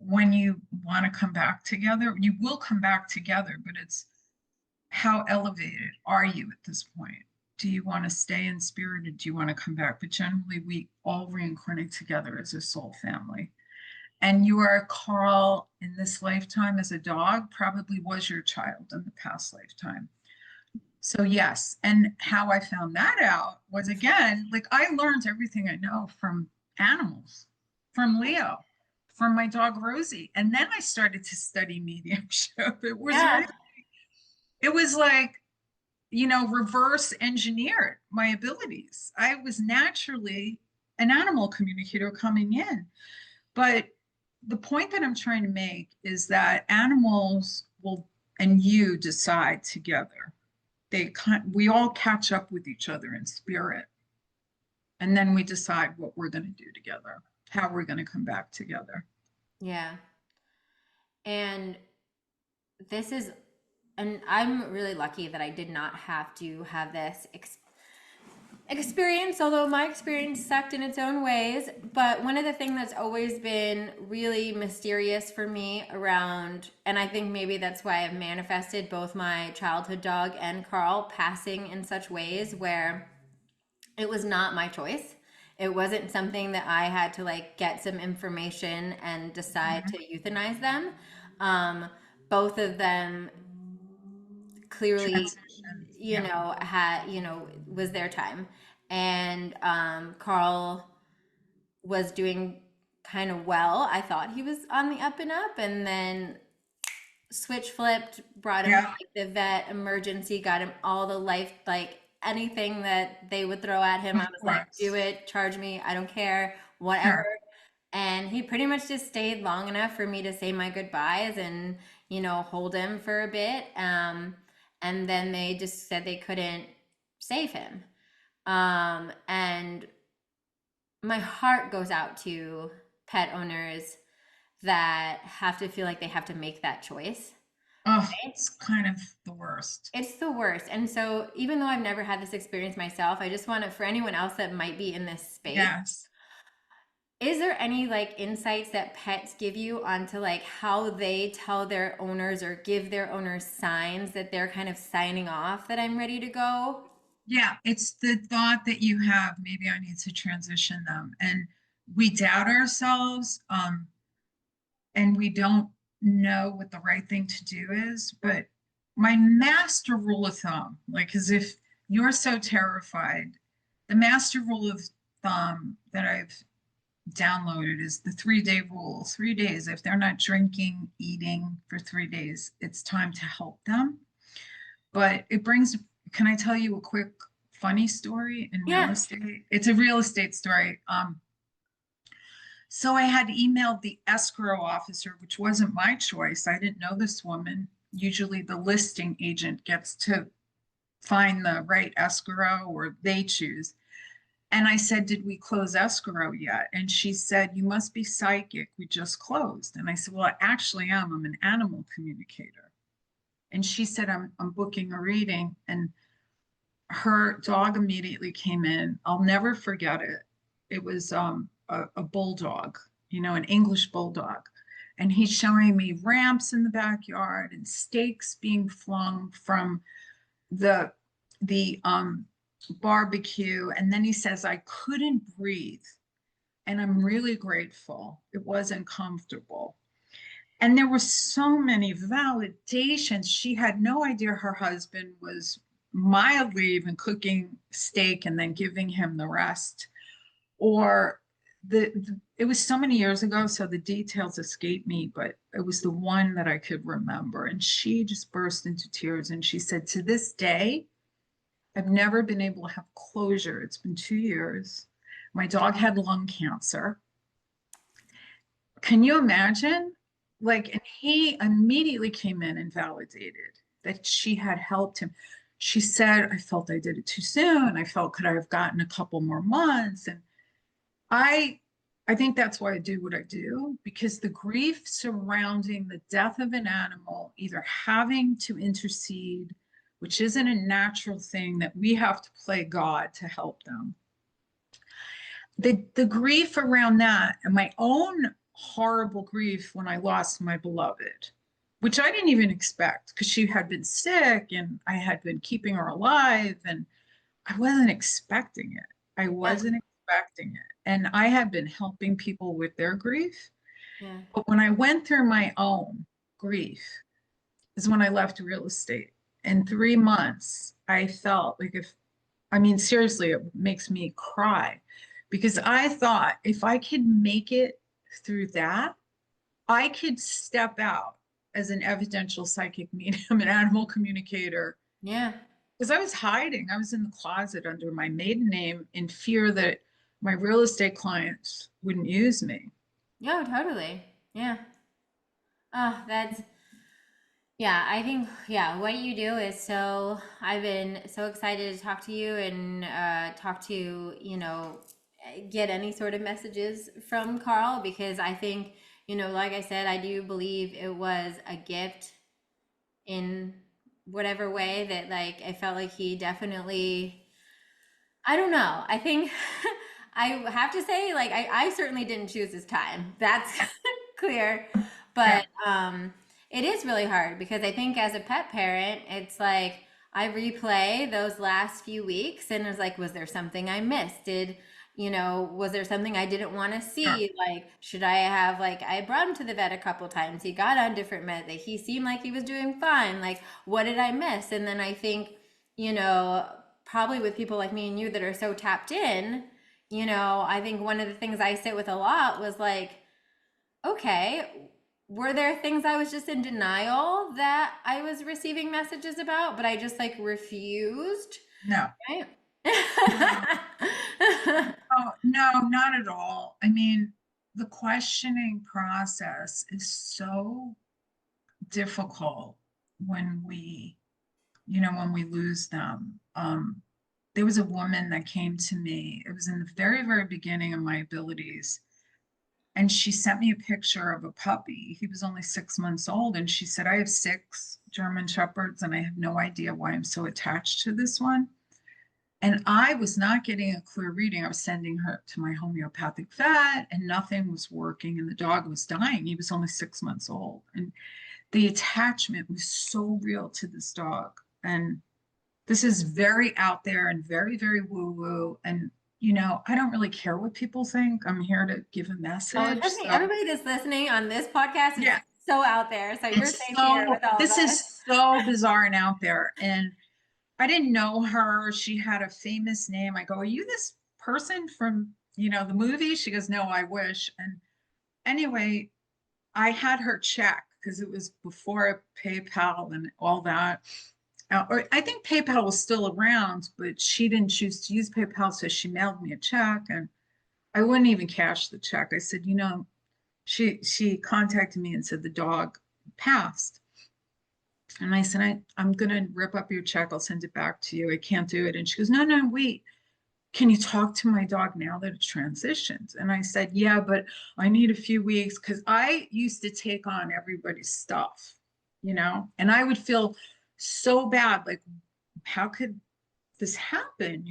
When you want to come back together, you will come back together, but it's how elevated are you at this point? Do you want to stay in spirit or do you want to come back? But generally, we all reincarnate together as a soul family. And your Carl in this lifetime as a dog probably was your child in the past lifetime. So, yes. And how I found that out was again, like I learned everything I know from animals, from Leo, from my dog Rosie. And then I started to study mediumship. Yeah. It was like, reverse engineered my abilities. I was naturally an animal communicator coming in. But the point that I'm trying to make is that animals will and you decide together. We all catch up with each other in spirit. And then we decide what we're going to do together, how we're going to come back together. Yeah. And this is and I'm really lucky that I did not have to have this experience, although my experience sucked in its own ways. But one of the things that's always been really mysterious for me around, and I think maybe that's why I've manifested both my childhood dog and Carl passing in such ways where it was not my choice. It wasn't something that I had to like get some information and decide Mhm. to euthanize them. Um, both of them clearly, Transition. Yeah. had, was their time. And Carl was doing kind of well. I thought he was on the up and up, and then switch flipped, brought him to Yeah. like, the vet emergency, got him all the life, like anything that they would throw at him. I Of was like, do course. it, charge me, I don't care, whatever. Sure. And he pretty much just stayed long enough for me to say my goodbyes and, hold him for a bit. And then they just said they couldn't save him. And my heart goes out to pet owners that have to feel like they have to make that choice. Oh, Right? it's kind of the worst. It's the worst. And so, even though I've never had this experience myself, I just want to, for anyone else that might be in this space, Yes. is there any like insights that pets give you onto like how they tell their owners or give their owners signs that they're kind of signing off that I'm ready to go? Yeah, it's the thought that you have, maybe I need to transition them. And we doubt ourselves, and we don't know what the right thing to do is. But my master rule of thumb, like as if you're so terrified, the master rule of thumb that I've downloaded is the 3 day rule. 3 days, if they're not drinking, eating for 3 days, it's time to help them. But it brings, can I tell you a quick funny story in real Yeah. estate? It's a real estate story. So I had emailed the escrow officer, which wasn't my choice. I didn't know this woman. Usually the listing agent gets to find the right escrow or they choose. And I said, did we close escrow yet? And she said, you must be psychic. We just closed. And I said, well, I actually am. I'm an animal communicator. And she said, I'm booking a reading. And her dog immediately came in. I'll never forget it. It was a bulldog, an English bulldog. And he's showing me ramps in the backyard and stakes being flung from the the barbecue. And then he says, I couldn't breathe. And I'm really grateful. It wasn't comfortable. And there were so many validations. She had no idea her husband was mildly even cooking steak and then giving him the rest. Or it was so many years ago, so the details escape me, but it was the one that I could remember. And she just burst into tears and she said, to this day, I've never been able to have closure. It's been 2 years. My dog had lung cancer. Can you imagine? Like, and he immediately came in and validated that she had helped him. She said, I felt I did it too soon. I felt, could I have gotten a couple more months? And I I think that's why I do what I do, because the grief surrounding the death of an animal, either having to intercede, which isn't a natural thing that we have to play God to help them, the grief around that and my own horrible grief when I lost my beloved, which I didn't even expect because she had been sick and I had been keeping her alive and I wasn't expecting it. I Yeah. wasn't expecting it. And I had been helping people with their grief. Yeah. But when I went through my own grief is when I left real estate. In 3 months, I felt like I mean, seriously, it makes me cry because I thought if I could make it through that, I could step out as an evidential psychic medium, an animal communicator, Yeah. because I was hiding. I was in the closet under my maiden name in fear that my real estate clients wouldn't use me. Yeah, totally. Yeah. Oh, that's, yeah, I think, yeah, what you do is so, I've been so excited to talk to you and talk to, get any sort of messages from Carl because I think, like I said, I do believe it was a gift in whatever way that, like, I felt like he definitely, I don't know. I think I have to say, like, I certainly didn't choose this time. That's clear. Yeah, But it is really hard because I think as a pet parent, it's like I replay those last few weeks and it's like, was there something I missed? Was there something I didn't want to sure. see? Like, should I have, like, I brought him to the vet a couple times. He got on different meds. Like, he seemed like he was doing fine. Like, what did I miss? And then I think, you know, probably with people like me and you that are so tapped in, I think one of the things I sit with a lot was like, okay, were there things I was just in denial that I was receiving messages about, but I just like refused, No, right? no, no, no, not at all. I mean, the questioning process is so difficult when when we lose them. There was a woman that came to me. It was in the very, very beginning of my abilities. And she sent me a picture of a puppy. He was only 6 months old. And she said, I have 6 German Shepherds, and I have no idea why I'm so attached to this one. And I was not getting a clear reading. I was sending her to my homeopathic vet, and nothing was working. And the dog was dying. He was only 6 months old. And the attachment was so real to this dog. And this is very out there and very, very woo woo. And, I don't really care what people think. I'm here to give a Oh, message. trust me, So, everybody that's listening on this podcast is yeah, so out there. So you're it's safe here so, with all of this us. is so bizarre and out there. And I didn't know her. She had a famous name. I go, are you this person from, the movie? She goes, no, I wish. And anyway, I had her check because it was before PayPal and all that. Or I think PayPal was still around, but she didn't choose to use PayPal, so she mailed me a check, and I wouldn't even cash the check. I said, she contacted me and said the dog passed. And I said, I'm going to rip up your check. I'll send it back to you. I can't do it. And she goes, no, no, wait. Can you talk to my dog now that it transitions? And I said, yeah, but I need a few weeks because I used to take on everybody's stuff, and I would feel so bad. Like, how could this happen?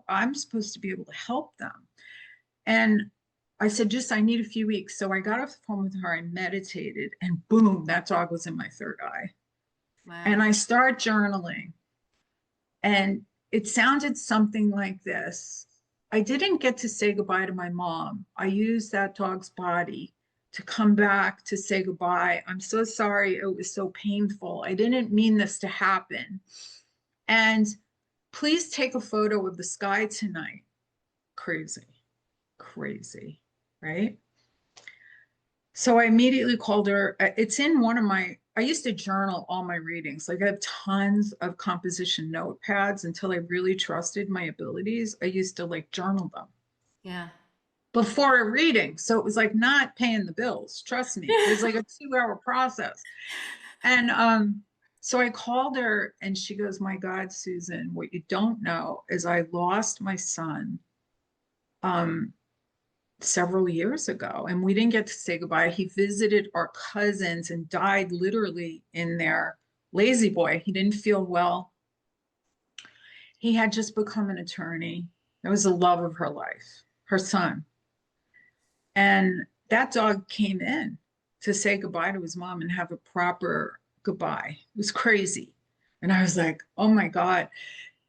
I'm supposed to be able to help them. And I said, I need a few weeks. So I got off the phone with her. I meditated, and boom, that dog was in my third eye. Wow. And I start journaling, and it sounded something like this. I didn't get to say goodbye to my mom. I used that dog's body to come back to say goodbye. I'm so sorry. It was so painful. I didn't mean this to happen. And please take a photo of the sky tonight. Crazy, crazy, right? So I immediately called her. It's in one of I used to journal all my readings. Like, I have tons of composition notepads until I really trusted my abilities. I used to like journal them Yeah. before a reading. So it was like not paying the bills. Trust me. It was like a 2-hour process. And so I called her, and she goes, my God, Susan, what you don't know is I lost my son um several years ago, and we didn't get to say goodbye. He visited our cousins and died literally in their lazy boy. He didn't feel well. He had just become an attorney. It was the love of her life, her son. And that dog came in to say goodbye to his mom and have a proper goodbye. It was crazy. And I was like, oh my God.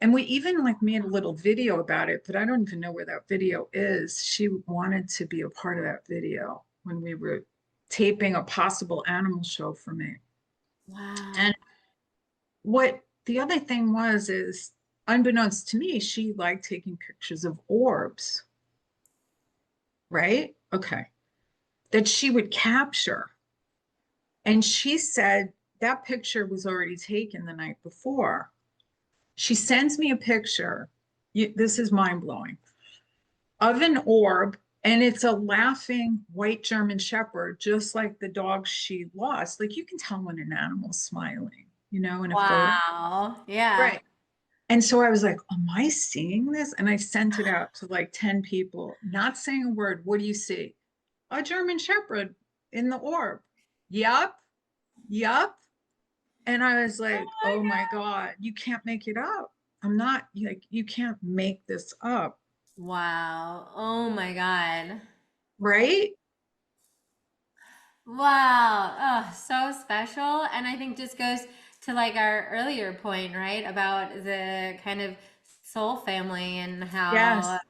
And we even like made a little video about it, but I don't even know where that video is. She wanted to be a part of that video when we were taping a possible animal show for me. Wow. And what the other thing was is, unbeknownst to me, she liked taking pictures of orbs, right? Okay. That she would capture. And she said that picture was already taken the night before. She sends me a picture. This is mind blowing, of an orb, and it's a laughing white German Shepherd, just like the dog she lost. Like, you can tell when an animal's smiling, in a photo. Wow. Yeah. Right. And so I was like, am I seeing this? And I sent it out to like 10 people, not saying a word. What do you see? A German Shepherd in the orb. Yup. Yup. And I was Oh like, my oh my God. God, you can't make it up. I'm not like, you can't make this up. Wow. Oh my God. Right? Wow. Oh, so special. And I think just goes to like our earlier point, right? About the kind of soul family and how Yes.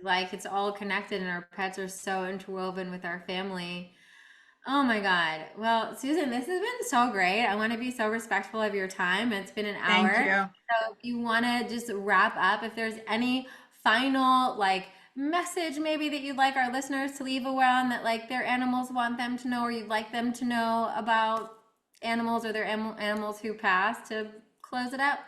like it's all connected and our pets are so interwoven with our family. Oh my God. Well, Susan, this has been so great. I want to be so respectful of your time. It's been an Thank hour. you. So if you want to just wrap up, if there's any final like message maybe that you'd like our listeners to leave around that like their animals want them to know or you'd like them to know about animals or their animals who passed to close it up.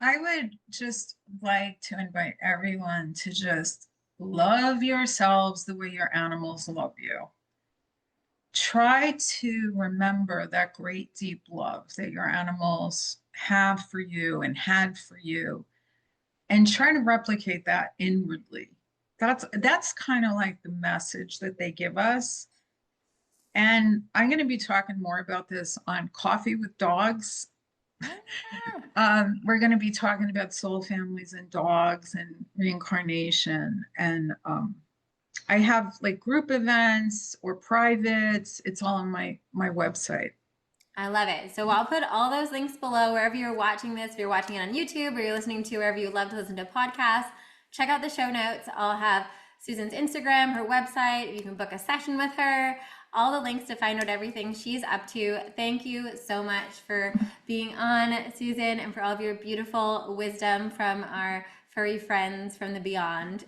I would just like to invite everyone to just love yourselves the way your animals love you. Try to remember that great deep love that your animals have for you and had for you, and try to replicate that inwardly. That's kind of like the message that they give us. And I'm going to be talking more about this on Coffee with Dogs. Ah. We're going to be talking about soul families and dogs and reincarnation. And I have like group events or privates. It's all on my website. I love it. So I'll put all those links below wherever you're watching this. If you're watching it on YouTube or you're listening to wherever you love to listen to podcasts, check out the show notes. I'll have Susan's Instagram, her website. You can book a session with her. All the links to find out everything she's up to. Thank you so much for being on, Susan, and for all of your beautiful wisdom from our furry friends from the beyond.